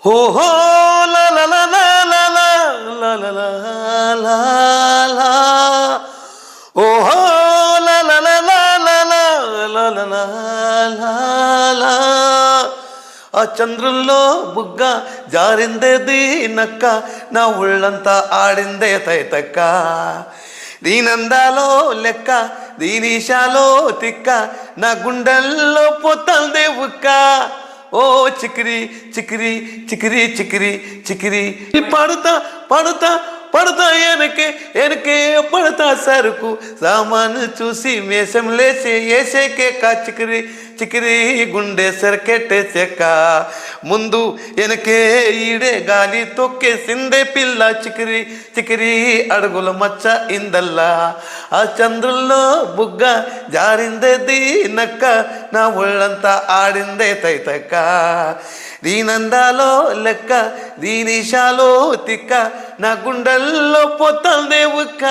హో హో లా లా లా లా లా లా లా లా లా లా ఓ హో లా లా లా లా లా లా లా లా లా లా ఆ చంద్రుల్లో బుగ్గ జారిందేది నక్క నా ఒళ్ళంతా ఆడిందే తైతక్క దీనందాలో లెక్క దీనిషాలో తిక్క నా గుండెల్లో పోతందే ఉక్క ఓ చికిరి చికిరి చికిరి చికిరి చికిరి పడుతా పడుతా పడుతా ఎనకే ఎనకే పడుతా సరుకు సామాను చూసి మేషం లేచి ఏసేకే కా చికిరి చికిరి గుండె సరికెట్టేసాక ముందు ఎనకే ఈడే గాలి తొక్కేసిందే పిల్ల చికిరి చికిరి అడుగుల మచ్చ ఇందల్లా ఆ చంద్రుల్లో బుగ్గ జారిందేది నక్క నా ఒళ్ళంతా ఆడిందే తైతక్క దీనందాలో లెక్క దీనిషాలో తిక్క నా గుండెల్లో పోతందే ఉక్క